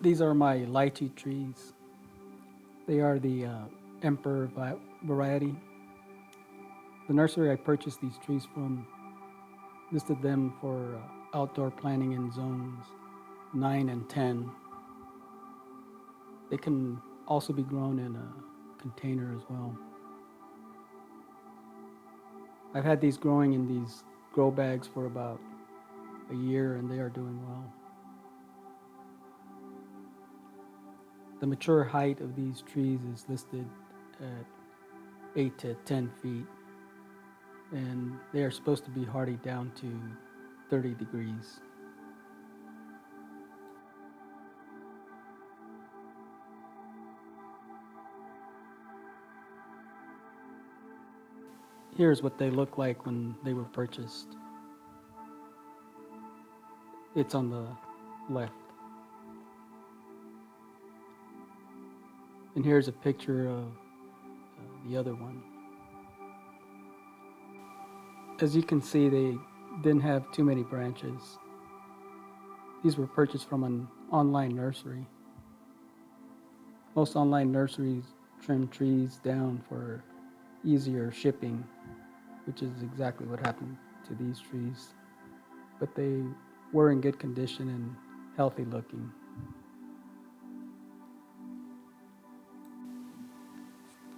These are my lychee trees. They are the emperor variety. The nursery I purchased these trees from listed them for outdoor planting in zones 9 and 10. They can also be grown in a container as well. I've had these growing in these grow bags for about a year and they are doing well. The mature height of these trees is listed at 8 to 10 feet, and they are supposed to be hardy down to 30 degrees. Here's what they look like when they were purchased. It's on the left. And here's a picture of the other one. As you can see, they didn't have too many branches. These were purchased from an online nursery. Most online nurseries trim trees down for easier shipping, which is exactly what happened to these trees. But they were in good condition and healthy looking.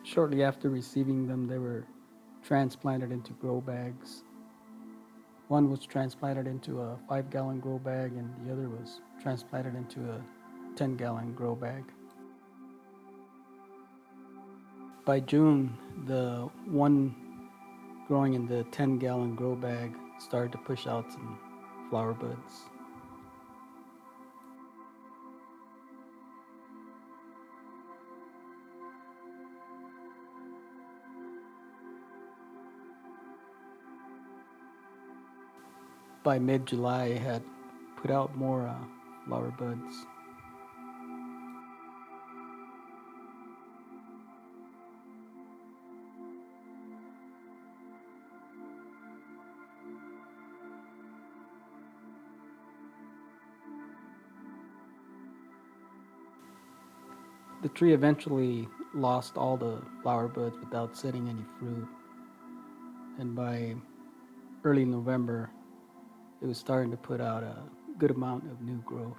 Shortly after receiving them, they were transplanted into grow bags. One was transplanted into a 5-gallon grow bag, and the other was transplanted into a 10-gallon grow bag. By June, the one growing in the 10-gallon grow bag started to push out some flower buds. By mid-July, I had put out more flower buds. The tree eventually lost all the flower buds without setting any fruit, and by early November, it was starting to put out a good amount of new growth.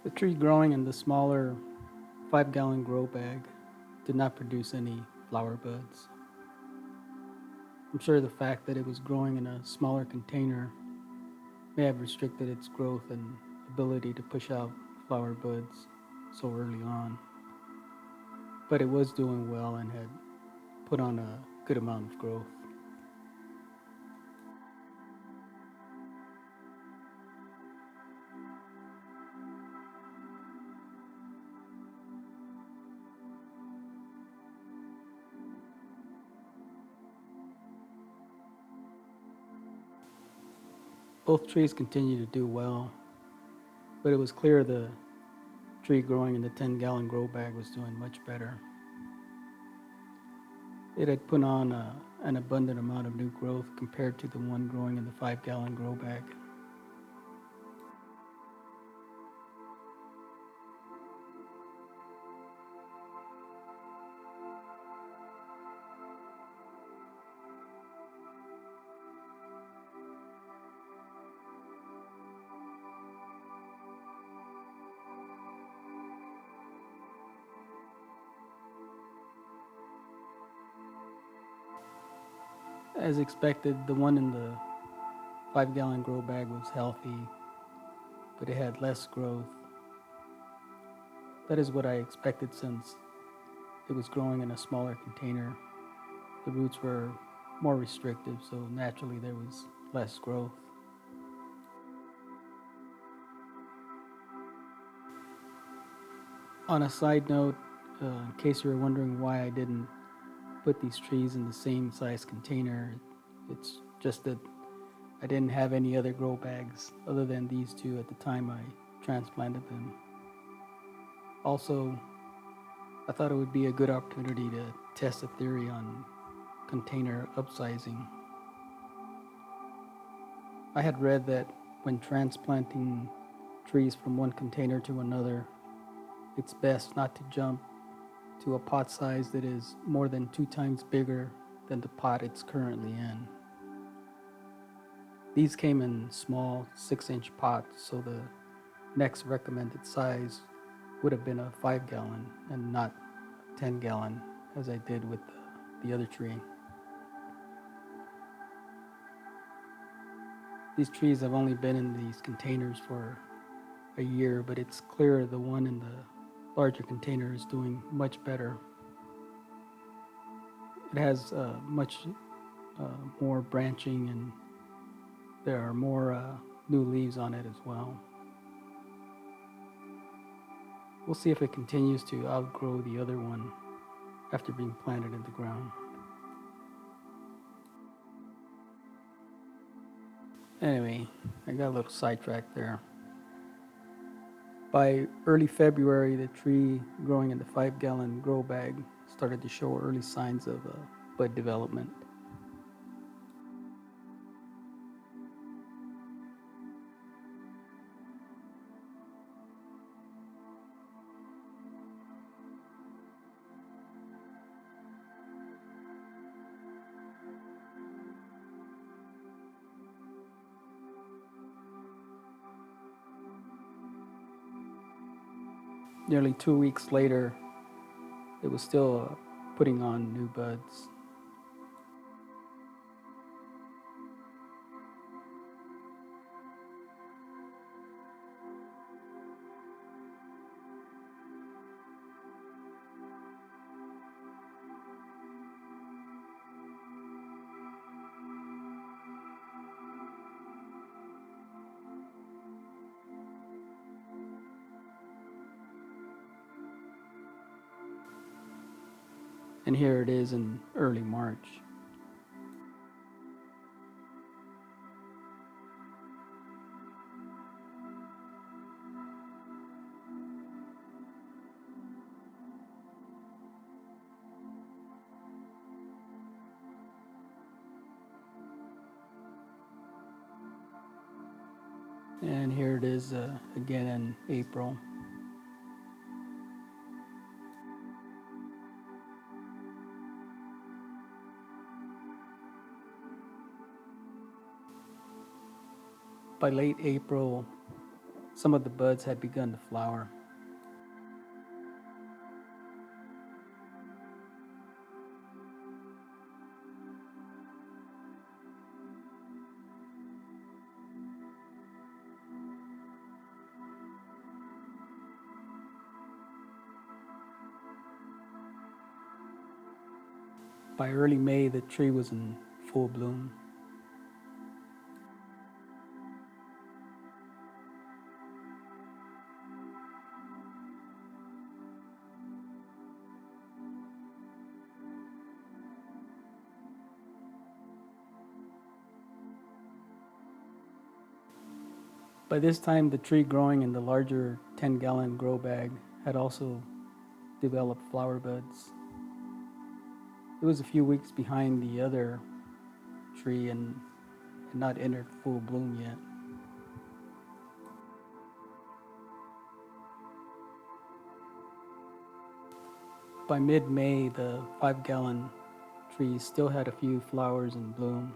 The tree growing in the smaller 5-gallon grow bag did not produce any flower buds. I'm sure the fact that it was growing in a smaller container may have restricted its growth and ability to push out flower buds so early on. But it was doing well and had put on a good amount of growth. Both trees continued to do well, but it was clear the tree growing in the 10-gallon grow bag was doing much better. It had put on an abundant amount of new growth compared to the one growing in the 5-gallon grow bag. As expected, the one in the 5-gallon grow bag was healthy, but it had less growth. That is what I expected since it was growing in a smaller container. The roots were more restrictive, so naturally there was less growth. On a side note, in case you were wondering why I didn't put these trees in the same size container. It's just that I didn't have any other grow bags other than these two at the time I transplanted them. Also, I thought it would be a good opportunity to test a theory on container upsizing. I had read that when transplanting trees from one container to another, it's best not to jump to a pot size that is more than 2 times bigger than the pot it's currently in. These came in small 6-inch pots, so the next recommended size would have been a 5 gallon and not 10 gallon as I did with the other tree. These trees have only been in these containers for a year, but it's clear the one in the larger container is doing much better. It has much more branching, and there are more new leaves on it as well. We'll see if it continues to outgrow the other one after being planted in the ground. Anyway, I got a little sidetracked there. By early February, the tree growing in the 5 gallon grow bag started to show early signs of bud development. Nearly 2 weeks later, it was still putting on new buds. And here it is in early March. And here it is again in April. By late April, some of the buds had begun to flower. By early May, the tree was in full bloom. By this time, the tree growing in the larger 10 gallon grow bag had also developed flower buds. It was a few weeks behind the other tree and had not entered full bloom yet. By mid-May, the 5 gallon tree still had a few flowers in bloom,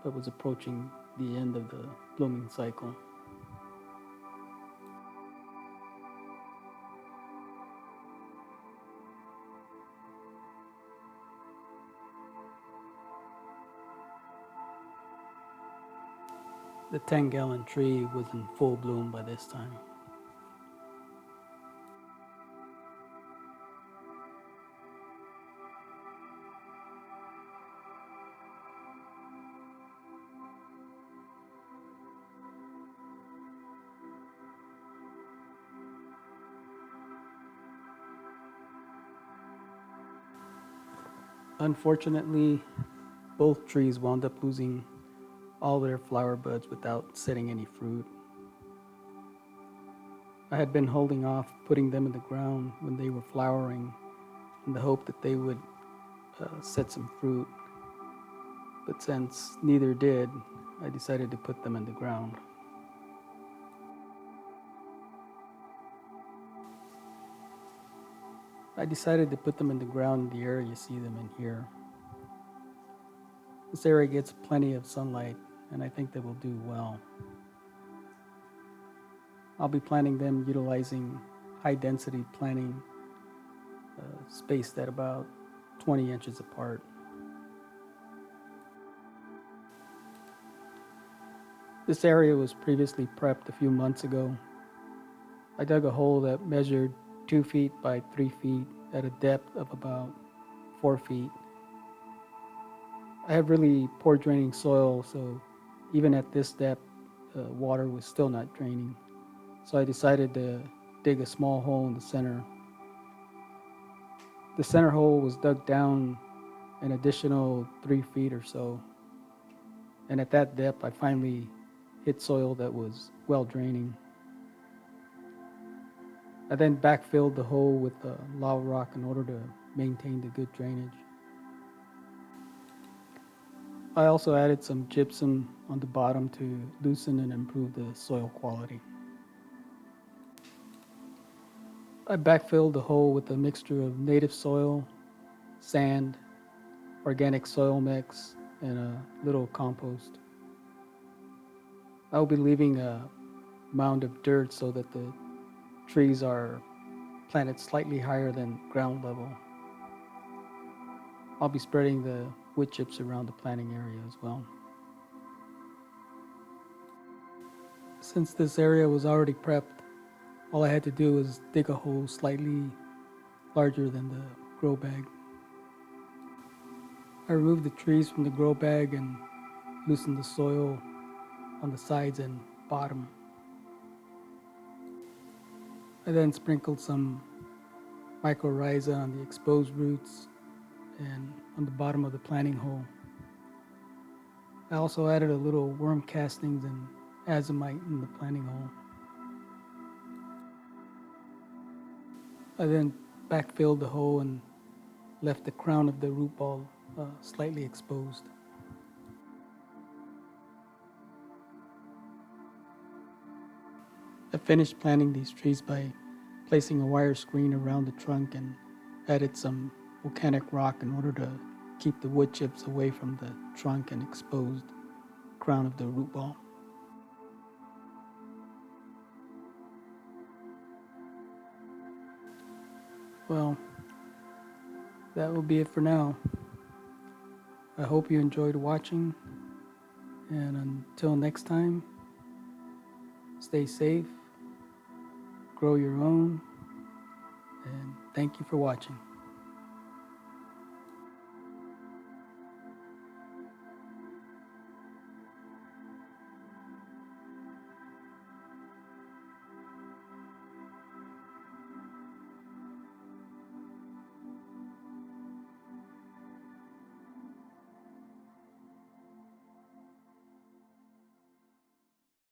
but was approaching the end of the blooming cycle. The 10 gallon tree was in full bloom by this time. Unfortunately, both trees wound up losing all their flower buds without setting any fruit. I had been holding off putting them in the ground when they were flowering in the hope that they would set some fruit, but since neither did, I decided to put them in the ground. I decided to put them in the ground in the area you see them in here. This area gets plenty of sunlight, and I think they will do well. I'll be planting them utilizing high density planting, spaced at about 20 inches apart. This area was previously prepped a few months ago. I dug a hole that measured 2 feet by 3 feet at a depth of about 4 feet. I have really poor draining soil, so even at this depth, water was still not draining. So I decided to dig a small hole in the center. The center hole was dug down an additional 3 feet or so, and at that depth, I finally hit soil that was well draining. I then backfilled the hole with lava rock in order to maintain the good drainage. I also added some gypsum on the bottom to loosen and improve the soil quality. I backfilled the hole with a mixture of native soil, sand, organic soil mix, and a little compost. I will be leaving a mound of dirt so that the trees are planted slightly higher than ground level. I'll be spreading the wood chips around the planting area as well. Since this area was already prepped, all I had to do was dig a hole slightly larger than the grow bag. I removed the trees from the grow bag and loosened the soil on the sides and bottom. I then sprinkled some mycorrhiza on the exposed roots and on the bottom of the planting hole. I also added a little worm castings and azomite in the planting hole. I then backfilled the hole and left the crown of the root ball slightly exposed. I finished planting these trees by placing a wire screen around the trunk and added some volcanic rock in order to keep the wood chips away from the trunk and exposed crown of the root ball. Well, that will be it for now. I hope you enjoyed watching, and until next time, stay safe, grow your own, and thank you for watching.